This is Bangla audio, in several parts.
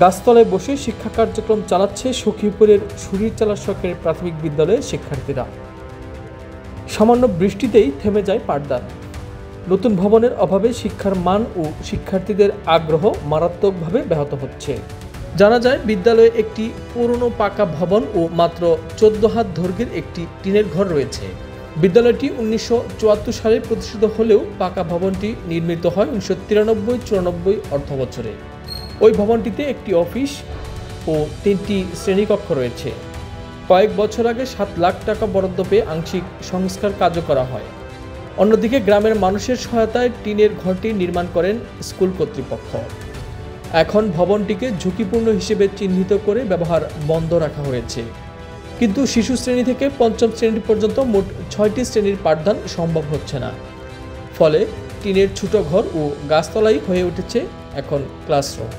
গাছতলায় বসে শিক্ষা কার্যক্রম চালাচ্ছে সখীপুরের সুরিরচালা সরকারি প্রাথমিক বিদ্যালয়ের শিক্ষার্থীরা। সামান্য বৃষ্টিতেই থেমে যায় পাঠদান। নতুন ভবনের অভাবে শিক্ষার মান ও শিক্ষার্থীদের আগ্রহ মারাত্মকভাবে ব্যাহত হচ্ছে। জানা যায়, বিদ্যালয়ে একটি পুরনো পাকা ভবন ও মাত্র 14 হাত দৈর্ঘ্যের একটি টিনের ঘর রয়েছে। বিদ্যালয়টি 1974 সালে প্রতিষ্ঠিত হলেও পাকা ভবনটি নির্মিত হয় 1993-94 অর্থবছরে। ওই ভবনটিতে একটি অফিস ও 3টি শ্রেণীকক্ষ রয়েছে। কয়েক বছর আগে 7 লাখ টাকা বরাদ্দ পেয়ে আংশিক সংস্কার কাজও করা হয়। অন্যদিকে গ্রামের মানুষের সহায়তায় টিনের ঘরটি নির্মাণ করেন স্কুল কর্তৃপক্ষ। এখন ভবনটিকে ঝুঁকিপূর্ণ হিসেবে চিহ্নিত করে ব্যবহার বন্ধ রাখা হয়েছে। কিন্তু শিশু শ্রেণী থেকে 5ম শ্রেণী পর্যন্ত মোট 6টি শ্রেণীর পাঠদান সম্ভব হচ্ছে না। ফলে টিনের ছোট ঘর ও গাছতলাই হয়ে উঠেছে এখন ক্লাসরুম।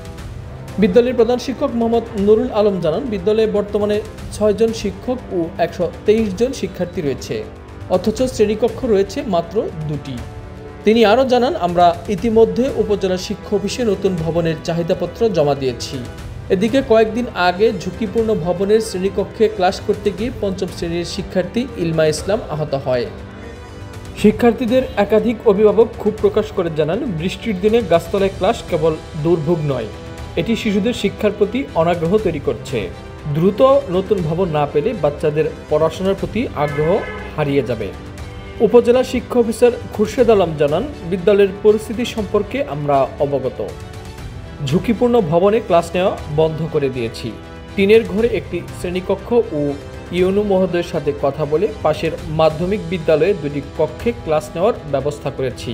বিদ্যালয়ের প্রধান শিক্ষক মোহাম্মদ নুরুল আলম জানান, বিদ্যালয়ে বর্তমানে 6 জন শিক্ষক ও 123 জন শিক্ষার্থী রয়েছে, অথচ শ্রেণীকক্ষ রয়েছে মাত্র 2টি। তিনি আরও জানান, আমরা ইতিমধ্যে উপজেলা শিক্ষা অফিসে নতুন ভবনের চাহিদাপত্র জমা দিয়েছি। এদিকে কয়েকদিন আগে ঝুঁকিপূর্ণ ভবনের শ্রেণীকক্ষে ক্লাস করতে গিয়ে 5ম শ্রেণীর শিক্ষার্থী ইলমা ইসলাম আহত হয়। শিক্ষার্থীদের একাধিক অভিভাবক ক্ষোভ প্রকাশ করে জানান, বৃষ্টির দিনে গাছতলায় ক্লাস কেবল দুর্ভোগ নয়, এটি শিশুদের শিক্ষার প্রতি অনাগ্রহ তৈরি করছে। দ্রুত নতুন ভবন না পেলে বাচ্চাদের পড়াশোনার প্রতি আগ্রহ হারিয়ে যাবে। উপজেলা শিক্ষা অফিসার খুরশেদ আলম জানান, বিদ্যালয়ের পরিস্থিতি সম্পর্কে আমরা অবগত। ঝুঁকিপূর্ণ ভবনে ক্লাস নেওয়া বন্ধ করে দিয়েছি। টিনের ঘরে একটি শ্রেণীকক্ষ ও ইউনু মহোদয়ের সাথে কথা বলে পাশের মাধ্যমিক বিদ্যালয়ে 2টি কক্ষে ক্লাস নেওয়ার ব্যবস্থা করেছি।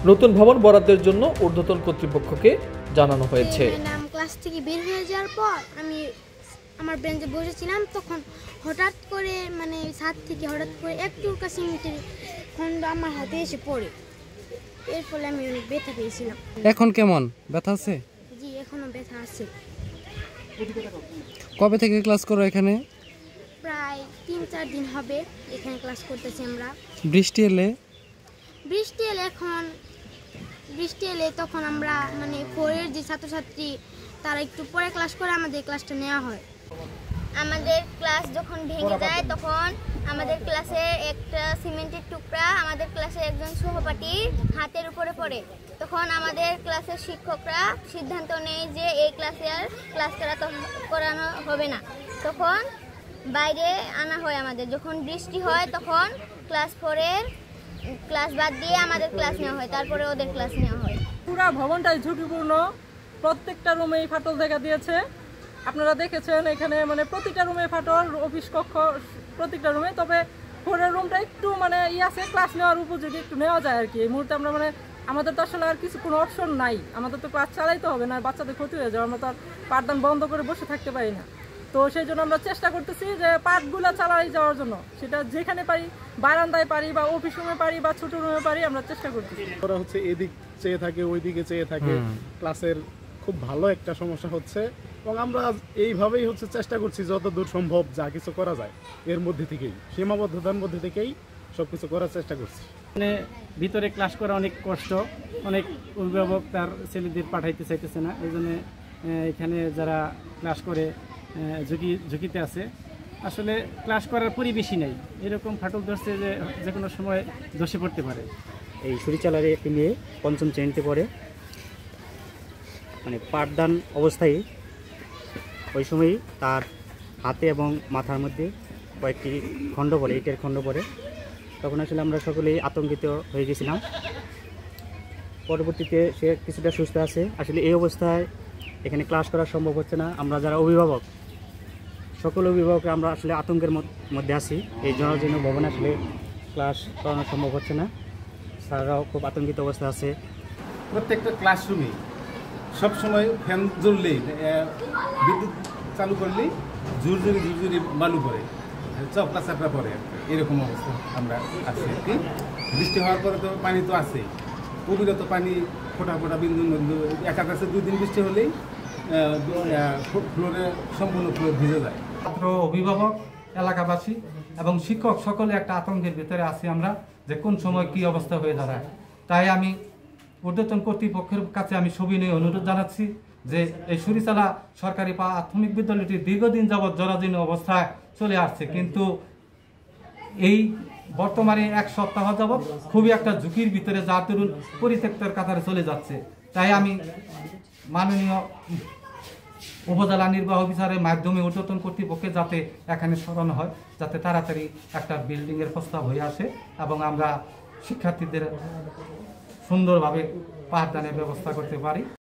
নতুন ভবন বরাদ্দের জন্য ঊর্ধ্বতন কর্তৃপক্ষকে জানানো হয়েছে। ক্লাস থেকে বের হয়ে যাওয়ার পর আমি আমার বেঞ্চে বসেছিলাম, তখন হঠাৎ করে ছাদ থেকে হঠাৎ করে একটু সিমেন্টের খন্ড আমার হাতে এসে পড়ে, এর ফলে আমি অনেক ব্যথা পেয়েছিলাম। এখন কেমন ব্যথা আছে? জি, এখনো ব্যথা আছে। কবে থেকে ক্লাস করো এখানে? প্রায় 3-4 দিন হবে এখানে ক্লাস করতেছি আমরা। বৃষ্টি এলে তখন আমরা 4-এর যে ছাত্রছাত্রী তারা একটু পরে ক্লাস করে আমাদের ক্লাসটা নেওয়া হয়। আমাদের ক্লাস যখন ভেঙে যায় তখন আমাদের ক্লাসের একটা সিমেন্টের টুকরা আমাদের ক্লাসের একজন সহপাঠীর হাতের উপরে পড়ে। তখন আমাদের ক্লাসের শিক্ষকরা সিদ্ধান্ত নেয় যে এই ক্লাসে আর ক্লাস করানো হবে না। তখন বাইরে আনা হয় আমাদের। যখন বৃষ্টি হয় তখন ক্লাস 4-এর ক্লাস বাদ দিয়ে আমাদের ক্লাস নেওয়া হয়, তারপরে ওদের ক্লাস নেওয়া হয়। পুরো ভবনটাই ঝুঁকিপূর্ণ, প্রত্যেকটা রুমেই ফাটল দেখা দিয়েছে। আপনারা দেখেছেন এখানে প্রতিটা রুমে ফাটল, অফিস কক্ষ প্রত্যেকটা রুমে। তবে 4-এর রুমটা একটু আছে, ক্লাস নেওয়ার উপযোগী একটু নেওয়া যায় আর কি। এই মুহূর্তে আমরা আমাদের তো আসলে আর কোনো অপশন নাই, আমাদের তো ক্লাস চালাইতে হবে, না বাচ্চাদের ক্ষতি হয়ে যাবে। আমরা তো আর পাঠদান বন্ধ করে বসে থাকতে পারি না। তো সেই জন্য আমরা চেষ্টা করতেছি যে পাঠগুলো চালাই যাওয়ার জন্য, সেটা যেখানে পারি, বারান্দায় পারি বা অফিস রুমে পারি বা ছোট রুমে পারি, আমরা চেষ্টা করতেছি। ওরা এদিক চেয়ে থাকে, ওই দিকে চেয়ে থাকে, ক্লাসের খুব ভালো একটা সমস্যা হচ্ছে। এবং আমরা এইভাবেই চেষ্টা করছি যত দূর সম্ভব যা কিছু করা যায় এর মধ্যে থেকেই, সীমাবদ্ধতার মধ্যে থেকেই সবকিছু করার চেষ্টা করছি। ভিতরে ক্লাস করা অনেক কষ্ট, অনেক অভিভাবক তার ছেলেদের পাঠাইতে চাইতেছে না। এই জন্য এখানে যারা ক্লাস করে ঝুঁকিতে আছে। আসলে ক্লাস করার পরিবেশই নেই, এরকম ফাটল ধরছে যে কোনো সময় ধসে পড়তে পারে। এই সুরিচালারে একটি মেয়ে 5ম শ্রেণীতে পড়ে, পাঠদান অবস্থায় ওই সময়ই তার হাতে এবং মাথার মধ্যে কয়েকটি খণ্ড পড়ে, ইটের খণ্ড পড়ে। তখন আসলে আমরা সকলেই আতঙ্কিত হয়ে গেছিলাম। পরবর্তীতে সে কিছুটা সুস্থ আছে। আসলে এই অবস্থায় এখানে ক্লাস করা সম্ভব হচ্ছে না। আমরা যারা অভিভাবক, সকল অভিভাবক আমরা আসলে আতঙ্কের মধ্যে আছি। এই জন্য ভবনে আসলে ক্লাস করানো সম্ভব হচ্ছে না। স্যাররাও খুব আতঙ্কিত অবস্থা আছে। প্রত্যেকটা ক্লাসরুমে সবসময় ফ্যান জ্বললেই, বিদ্যুৎ চালু করলেই ঝুরঝুরি বালু পড়ে, চপলা চাপড়া পড়ে, এরকম অবস্থা আমরা আছি আর কি। বৃষ্টি হওয়ার পরে তো পানি তো আছেই, অবিরত পানি ফোটা বিন্দু বিন্দু। একাদশে 2 দিন বৃষ্টি হলেই সম্পূর্ণ ফ্লোর ভিজে যায়। ছাত্র, অভিভাবক, এলাকাবাসী এবং শিক্ষক সকলে একটা আতঙ্কের ভিতরে আছি আমরা, যে কোন সময় কি অবস্থা হয়ে দাঁড়ায়। তাই আমি ঊর্ধ্বতন কর্তৃপক্ষের কাছে আমি সবিনয় অনুরোধ জানাচ্ছি যে এই সুরিচালা সরকারি প্রাথমিক বিদ্যালয়টি দীর্ঘদিন যাবৎ জরাজীর্ণ অবস্থায় চলে আসছে, কিন্তু এই বর্তমানে 1 সপ্তাহ যাবৎ খুবই একটা ঝুঁকির ভিতরে যার দরুন পরিত্যক্তের কাতারে চলে যাচ্ছে। তাই আমি মাননীয় উপজেলা নির্বাহী অফিসারের মাধ্যমে ঊর্ধ্বতন কর্তৃপক্ষে যাতে এখানে সরানো হয়, যাতে তাড়াতাড়ি একটা বিল্ডিংয়ের প্রস্তাব হয়ে আসে এবং আমরা শিক্ষার্থীদের সুন্দরভাবে পাঠদানের ব্যবস্থা করতে পারি।